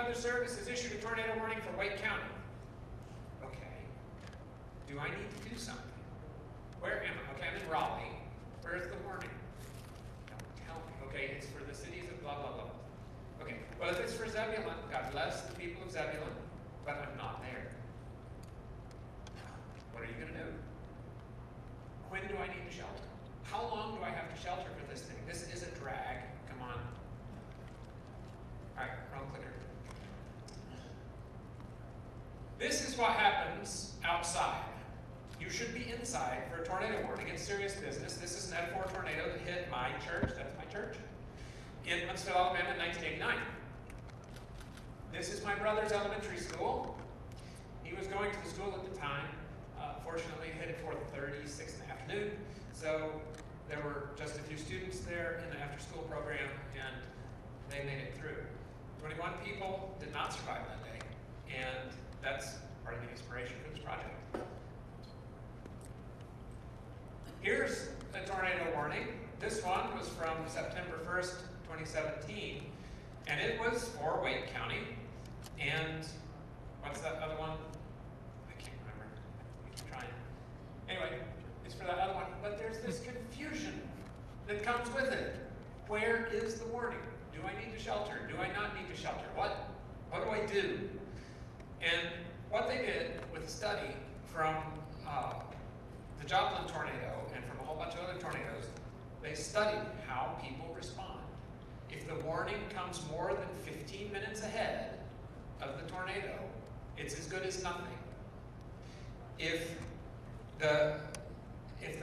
Weather Service has issued a tornado warning for Wake County. Okay. Do I need to do something? Where am I? Okay, I'm in Raleigh. Where's the warning? Don't tell me. Okay, it's for the cities of blah, blah, blah. Okay, well, if it's for Zebulon, God bless the people of Zebulon, but I'm not there. What are you going to do? When do I need to shelter? How long do I have to shelter for this thing? This is a drag. Come on. All right, wrong clicker. This is what happens outside. You should be inside for a tornado warning. It's serious business. This is an F4 tornado that hit my church. That's my church. In Huntsville, Alabama in 1989. This is my brother's elementary school. He was going to the school at the time. Fortunately, it hit at 4:36 in the afternoon. So there were just a few students there in the after-school program, and they made it through. 21 people did not survive that day, and that's part of the inspiration for this project. Here's a tornado warning. This one was from September 1st, 2017, and it was for Wake County. And what's that other one? I can't remember. I keep trying. Anyway, it's for that other one. But there's this confusion that comes with it. Where is the warning? Do I need to shelter? Do I not need to shelter? What do I do? And what they did with a study from the Joplin tornado and from a whole bunch of other tornadoes, they studied how people respond. If the warning comes more than 15 minutes ahead of the tornado, it's as good as nothing. If the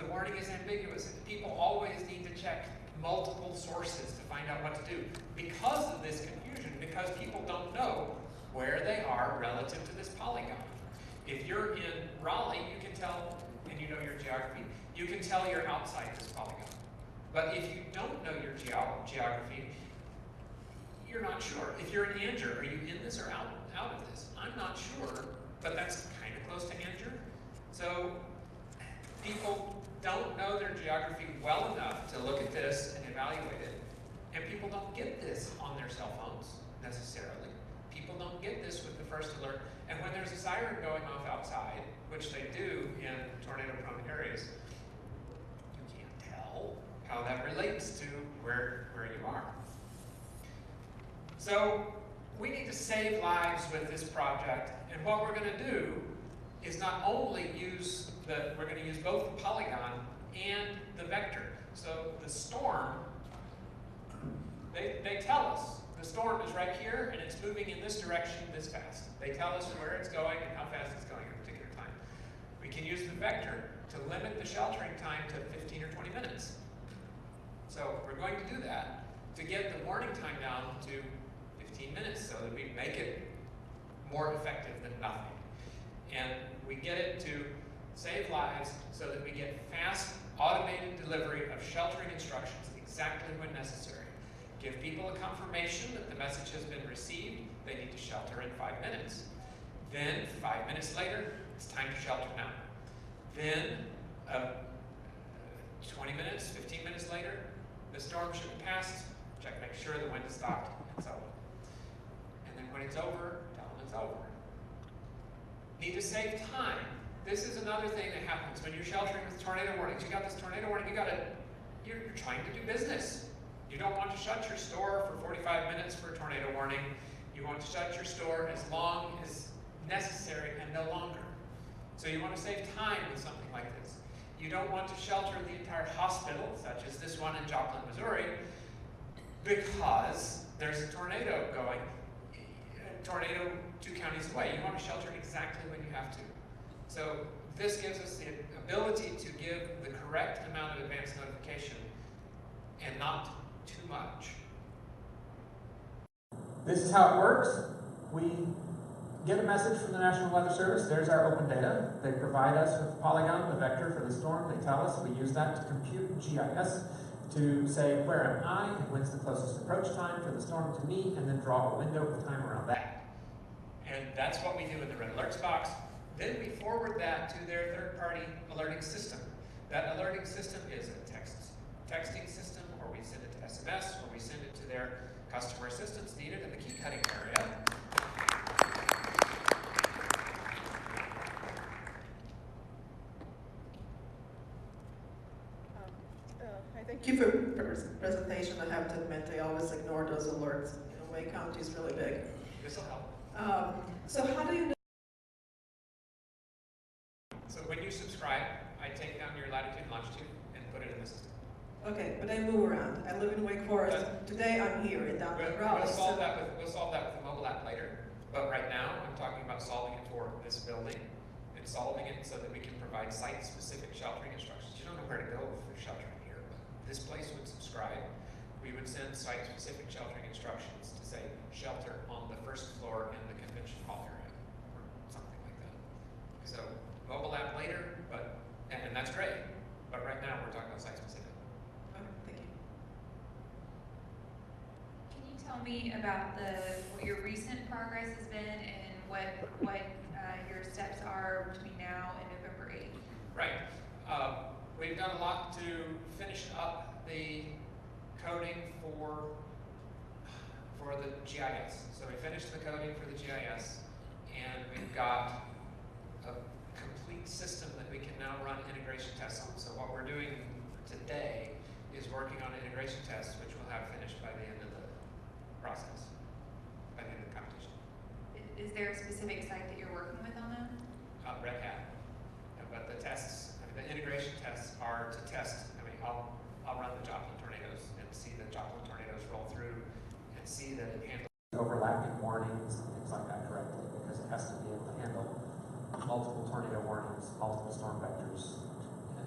warning is ambiguous, people always need to check multiple sources to find out what to do. Because of this confusion, because people don't know where they are relative to this polygon. If you're in Raleigh, you can tell, and you know your geography, you can tell you're outside this polygon. But if you don't know your geography, you're not sure. If you're in Anger, are you in this or out of this? I'm not sure, but that's kind of close to Anger. So people don't know their geography well enough to look at this and evaluate it. And people don't get this on their cell phones, necessarily. People don't get this with the first alert. And when there's a siren going off outside, which they do in tornado-prone areas, you can't tell how that relates to where you are. So we need to save lives with this project. And what we're going to do is not only use we're going to use both the polygon and the vector. So the storm, they tell us the storm is right here and it's moving in this direction this fast. They tell us where it's going and how fast it's going at a particular time. We can use the vector to limit the sheltering time to 15 or 20 minutes. So we're going to do that to get the warning time down to 15 minutes so that we make it more effective than nothing. And we get it to save lives so that we get fast, automated delivery of sheltering instructions exactly when necessary. Give people a confirmation that the message has been received. They need to shelter in 5 minutes. Then, 5 minutes later, it's time to shelter now. Then, 20 minutes, 15 minutes later, the storm should have passed. Check, make sure the wind has stopped, and so on. And then when it's over, tell them it's over. Need to save time. This is another thing that happens when you're sheltering with tornado warnings. You got this tornado warning, you're trying to do business. You don't want to shut your store for 45 minutes for a tornado warning. You want to shut your store as long as necessary and no longer. So you want to save time with something like this. You don't want to shelter the entire hospital, such as this one in Joplin, Missouri, because there's a tornado going, a tornado 2 counties away. You want to shelter exactly when you have to. So this gives us the ability to give the correct amount of advance notification and not too much. This is how it works. We get a message from the National Weather Service. There's our open data. They provide us with the polygon, the vector for the storm. They tell us. We use that to compute GIS to say where am I and when's the closest approach time for the storm to me, and then draw a window of time around that. And that's what we do in the red alerts box. Then we forward that to their third-party alerting system. That alerting system is a texting system, or we send it to SMS, or we send it to their customer assistance needed in the key cutting area. Thank you for the presentation. I have to admit, I always ignore those alerts. You know, Wake County is really big. This will help. So how do you know? So when you subscribe, I take down your latitude and longitude and put it in the system. Okay, but I move around. I live in Wake Forest. Today I'm here in downtown Raleigh. We'll solve that with the mobile app later. But right now, I'm talking about solving it for this building and solving it so that we can provide site-specific sheltering instructions. You don't know where to go for sheltering here, but this place would subscribe. We would send site-specific sheltering instructions to say shelter on the first floor in the convention hall area, or something like that. So mobile app later, but and that's great. But right now we're talking about site-specific. Okay, thank you. Can you tell me about what your recent progress has been and what your steps are between now and November 8th? Right. We've done a lot to finish up the coding for the GIS. So we finished the coding for the GIS, and we've got a complete system that we can now run integration tests on. So what we're doing today is working on integration tests, which we'll have finished by the end of the process, by the end of the competition. Is there a specific site that you're working with on that? Red Hat. But the tests, the integration tests are to test. I'll run the Joplin tornadoes and see the Joplin tornadoes roll through and see that it handles overlapping warnings and things like that correctly, because it has to be able to handle multiple tornado warnings, multiple storm vectors,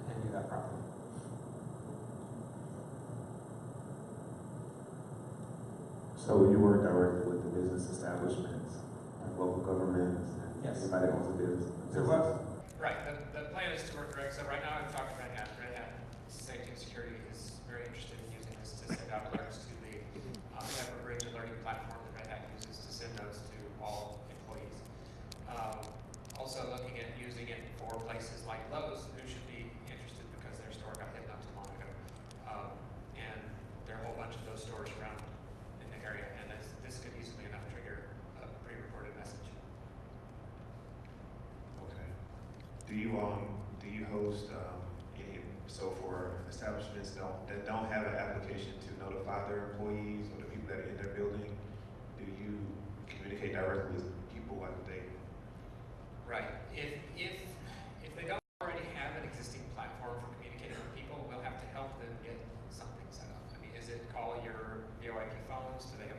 and do that properly. So you work directly with the business establishments, like local governments, and Yes. anybody that owns a business. Right. The plan is to work direct. So right now I'm talking Red Hat. Red Hat Safety and Security is very interested in using this to send out alerts to the Everbridge alerting platform that Red Hat uses to send those to all employees. Also looking at using it for places like Lowe's, who should be interested because their store got hit not too long ago. And there are a whole bunch of those stores around in the area, and this could easily enough trigger a pre-recorded message. Okay. Do you host any, so for establishments that don't have an application to notify their employees or the people that are in their building, do you communicate directly with people like they? Right. If they don't already have an existing platform for communicating with people, we'll have to help them get something set up. Is it call your VoIP phones? Do they have